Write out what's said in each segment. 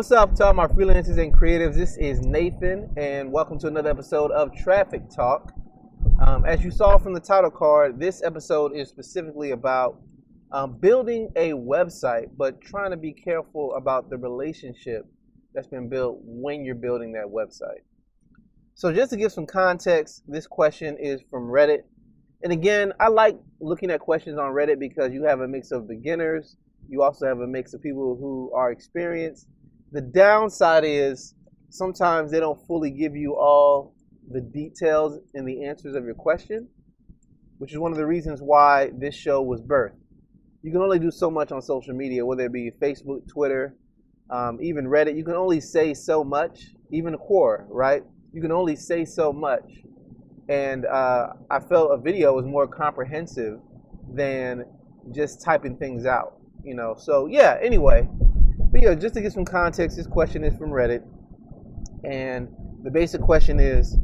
What's up to all my freelancers and creatives? This is Nathan, and welcome to another episode of Traffic Talk. As you saw from the title card, this episode is specifically about building a website, but trying to be careful about the relationship that's been built when you're building that website. So just to give some context, this question is from Reddit. And again, I like looking at questions on Reddit because you have a mix of beginners. You also have a mix of people who are experienced. The downside is sometimes they don't fully give you all the details and the answers of your question, which is one of the reasons why this show was birthed. You can only do so much on social media, whether it be Facebook, Twitter, even Reddit. You can only say so much, even Quora, right? You can only say so much. And I felt a video was more comprehensive than just typing things out, So yeah, anyway. But yeah, just to give some context, this question is from Reddit. And the basic question is,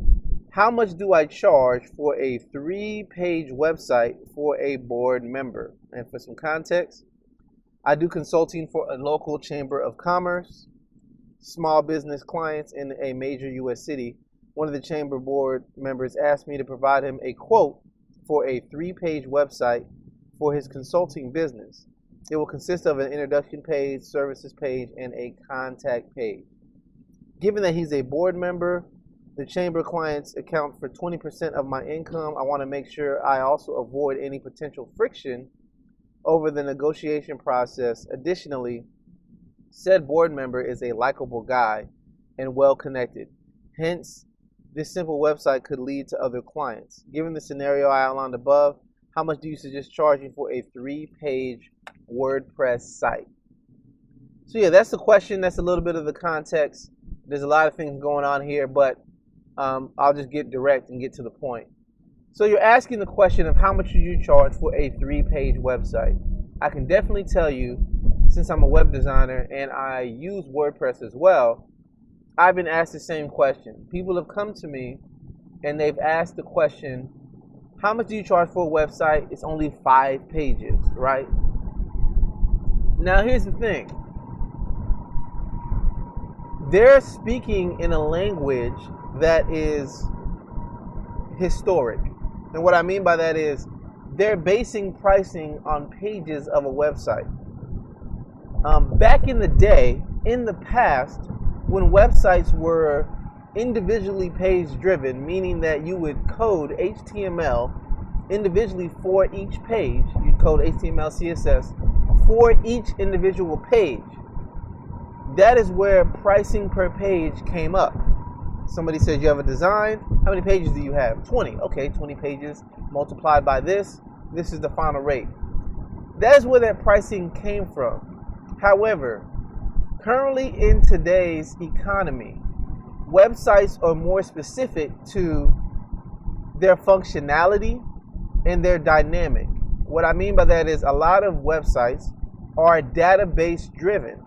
how much do I charge for a 3-page website for a board member? And for some context, I do consulting for a local chamber of commerce, small business clients in a major U.S. city. One of the chamber board members asked me to provide him a quote for a 3-page website for his consulting business. It will consist of an introduction page, services page, and a contact page. Given that he's a board member, the chamber clients account for 20% of my income. I want to make sure I also avoid any potential friction over the negotiation process. Additionally, said board member is a likable guy and well-connected. Hence, this simple website could lead to other clients. Given the scenario I outlined above, how much do you suggest charging for a 3-page WordPress site? So yeah, that's the question. That's a little bit of the context. There's a lot of things going on here, but I'll just get direct and get to the point. So you're asking the question of how much should you charge for a 3-page website? I can definitely tell you, since I'm a web designer and I use WordPress as well, I've been asked the same question. People have come to me and they've asked the question, how much do you charge for a website? It's only 5 pages, right? Now here's the thing. They're speaking in a language that is historic. And what I mean by that is they're basing pricing on pages of a website. Back in the day, in the past, when websites were individually page driven, meaning that you would code HTML individually for each page, you'd code HTML, CSS for each individual page. That is where pricing per page came up. Somebody says you have a design, how many pages do you have? 20. Okay, 20 pages multiplied by this is the final rate. That is where that pricing came from. However, currently in today's economy, websites are more specific to their functionality and their dynamic. What I mean by that is a lot of websites are database driven,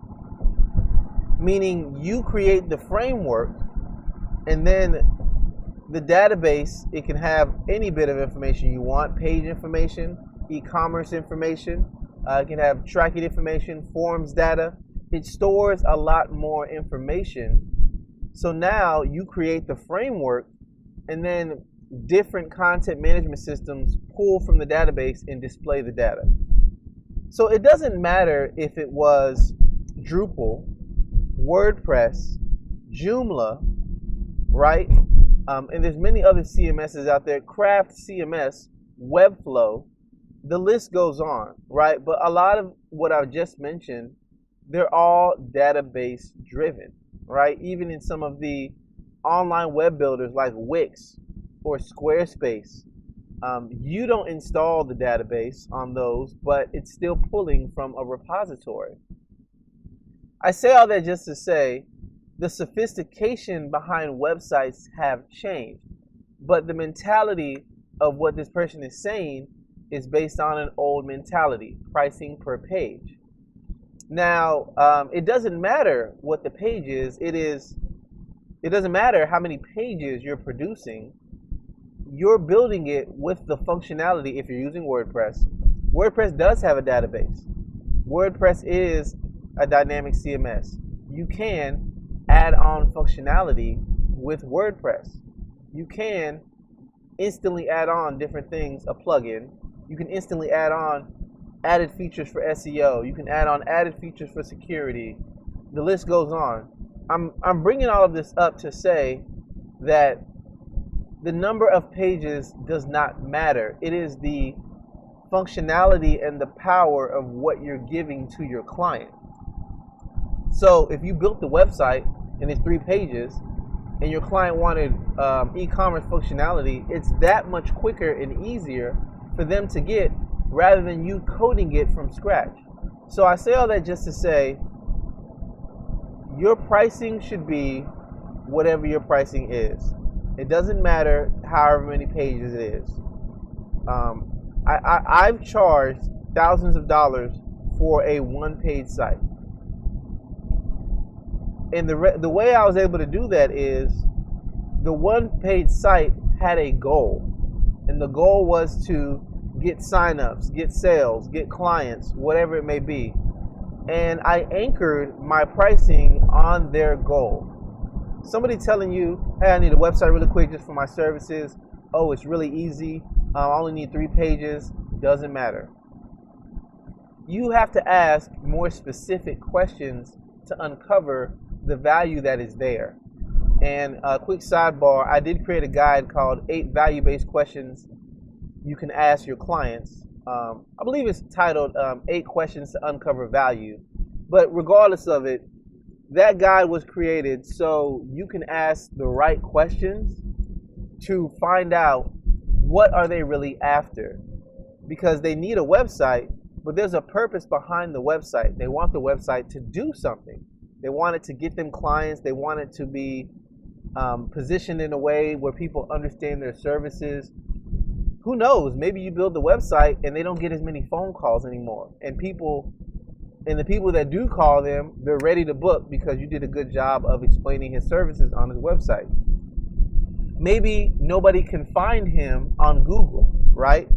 meaning you create the framework and then the database, it can have any bit of information you want, page information, e-commerce information, it can have tracking information, forms data. It stores a lot more information. So now you create the framework and then different content management systems pull from the database and display the data. So it doesn't matter if it was Drupal, WordPress, Joomla, right? And there's many other CMSs out there, Craft CMS, Webflow, the list goes on, right? But a lot of what I've just mentioned, they're all database driven, right? Even in some of the online web builders like Wix or Squarespace, you don't install the database on those, but it's still pulling from a repository. I say all that just to say the sophistication behind websites have changed, but the mentality of what this person is saying is based on an old mentality, pricing per page. Now, it doesn't matter what the page is. It doesn't matter how many pages you're producing. You're building it with the functionality if you're using WordPress. WordPress does have a database. WordPress is a dynamic CMS. you can add on functionality with WordPress. You can instantly add on different things, a plugin. You can instantly add on added features for SEO. You can add on added features for security. The list goes on. I'm bringing all of this up to say that the number of pages does not matter. It is the functionality and the power of what you're giving to your client. So if you built the website and it's 3 pages and your client wanted e-commerce functionality, it's that much quicker and easier for them to get rather than you coding it from scratch. So I say all that just to say your pricing should be whatever your pricing is. It doesn't matter however many pages it is. I've charged thousands of dollars for a one-page site. And the way I was able to do that is the one-page site had a goal. And the goal was to get signups, get sales, get clients, whatever it may be. And I anchored my pricing on their goal. Somebody telling you, hey, I need a website really quick just for my services. Oh, it's really easy. I only need 3 pages. Doesn't matter. You have to ask more specific questions to uncover the value that is there. And a quick sidebar, I did create a guide called 8 value-based questions you can ask your clients. I believe it's titled 8 questions to uncover value. But regardless of it, that guide was created so you can ask the right questions to find out what are they really after. Because they need a website, but there's a purpose behind the website. They want the website to do something. They want it to get them clients. They want it to be positioned in a way where people understand their services. Who knows? Maybe you build the website and they don't get as many phone calls anymore. And the people that do call them, they're ready to book because you did a good job of explaining his services on his website. Maybe nobody can find him on Google, right?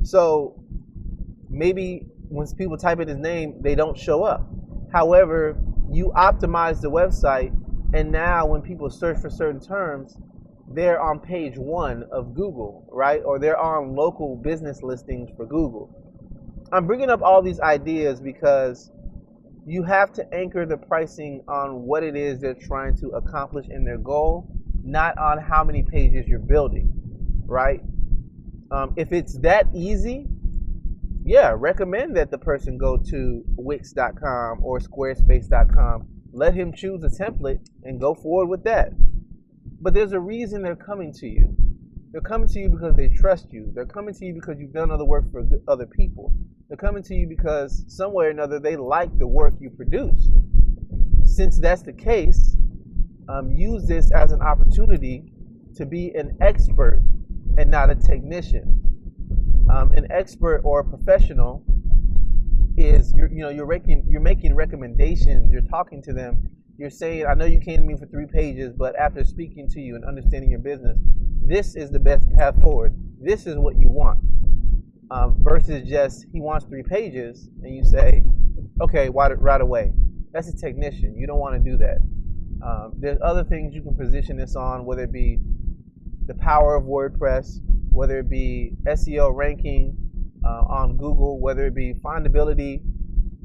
So maybe when people type in his name, they don't show up. However, you optimize the website, and now when people search for certain terms, they're on page 1 of Google, right? Or they're on local business listings for Google. I'm bringing up all these ideas because you have to anchor the pricing on what it is they're trying to accomplish in their goal, not on how many pages you're building, right? If it's that easy, yeah, recommend that the person go to Wix.com or Squarespace.com. Let him choose a template and go forward with that. But there's a reason they're coming to you. They're coming to you because they trust you. They're coming to you because you've done other work for other people. They're coming to you because some way or another they like the work you produce. Since that's the case, use this as an opportunity to be an expert and not a technician. An expert or a professional is you're making recommendations. You're talking to them. You're saying, I know you came to me for 3 pages, but after speaking to you and understanding your business, this is the best path forward. This is what you want. Versus just he wants 3 pages and you say, okay, right away. That's a technician. You don't want to do that. There's other things you can position this on, whether it be the power of WordPress, whether it be SEO ranking on Google, whether it be findability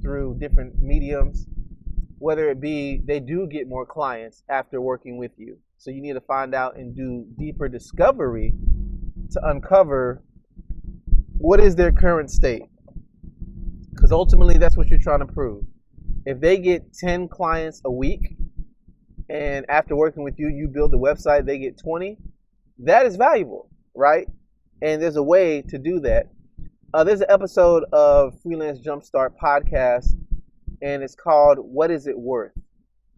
through different mediums, whether it be they do get more clients after working with you. So you need to find out and do deeper discovery to uncover what is their current state. Because ultimately that's what you're trying to prove. If they get 10 clients a week and after working with you, you build the website, they get 20, that is valuable, right? And there's a way to do that. There's an episode of Freelance Jumpstart Podcast, and it's called What Is It Worth?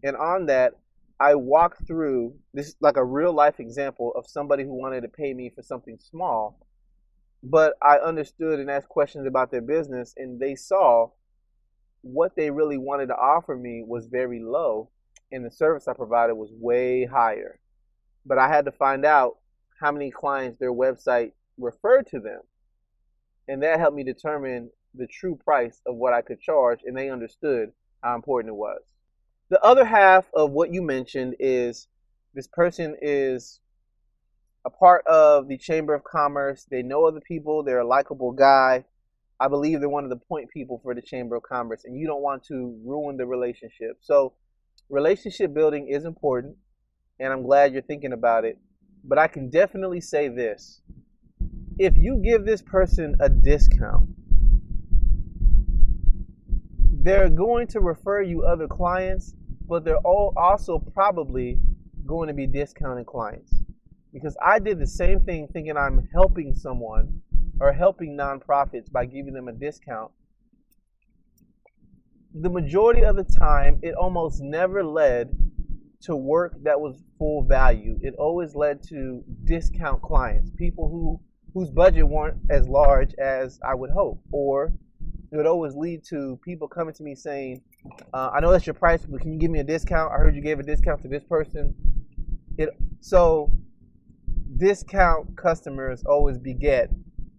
And on that, I walk through this like a real life example of somebody who wanted to pay me for something small, but I understood and asked questions about their business, and they saw what they really wanted to offer me was very low, and the service I provided was way higher. But I had to find out how many clients their website referred to them. And that helped me determine the true price of what I could charge, and they understood how important it was. The other half of what you mentioned is this person is a part of the Chamber of Commerce. They know other people. They're a likable guy. I believe they're one of the point people for the Chamber of Commerce, and you don't want to ruin the relationship. So, relationship building is important, and I'm glad you're thinking about it. But I can definitely say this: if you give this person a discount, they're going to refer you other clients, but they're all also probably going to be discounted clients. Because I did the same thing thinking I'm helping someone or helping nonprofits by giving them a discount. The majority of the time, it almost never led to work that was full value. It always led to discount clients, people whose budget weren't as large as I would hope, or it would always lead to people coming to me saying, I know that's your price, but can you give me a discount? I heard you gave a discount to this person. So discount customers always beget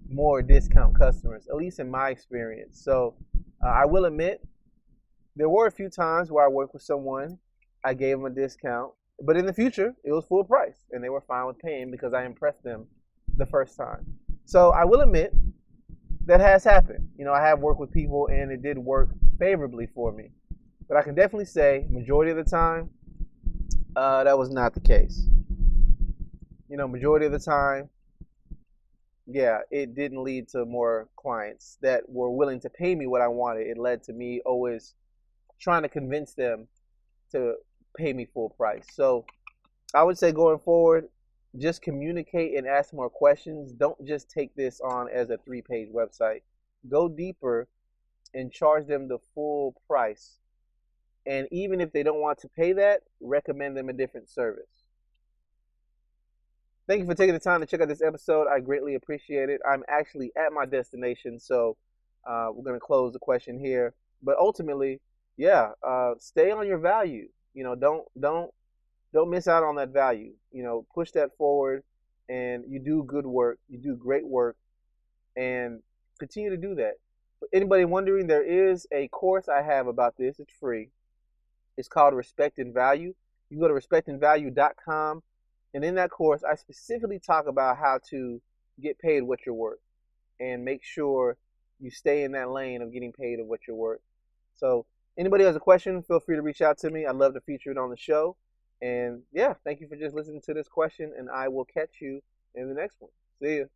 more discount customers, at least in my experience. So I will admit, there were a few times where I worked with someone, I gave them a discount, but in the future, it was full price, and they were fine with paying because I impressed them the first time. So I will admit, that has happened. I have worked with people and it did work favorably for me. But I can definitely say, majority of the time, that was not the case. Majority of the time, yeah, it didn't lead to more clients that were willing to pay me what I wanted. It led to me always trying to convince them to pay me full price. So I would say going forward, just communicate and ask more questions. Don't just take this on as a 3-page website. Go deeper and charge them the full price. And even if they don't want to pay that, recommend them a different service. Thank you for taking the time to check out this episode. I greatly appreciate it. I'm actually at my destination, so we're going to close the question here. But ultimately, stay on your value. Don't miss out on that value. Push that forward, and you do good work. You do great work, and continue to do that. For anybody wondering, there is a course I have about this. It's free. It's called Respect and Value. You can go to respectandvalue.com, and in that course, I specifically talk about how to get paid what you're worth and make sure you stay in that lane of getting paid of what you're worth. So anybody has a question, feel free to reach out to me. I'd love to feature it on the show. And thank you for just listening to this question, and I will catch you in the next one. See you.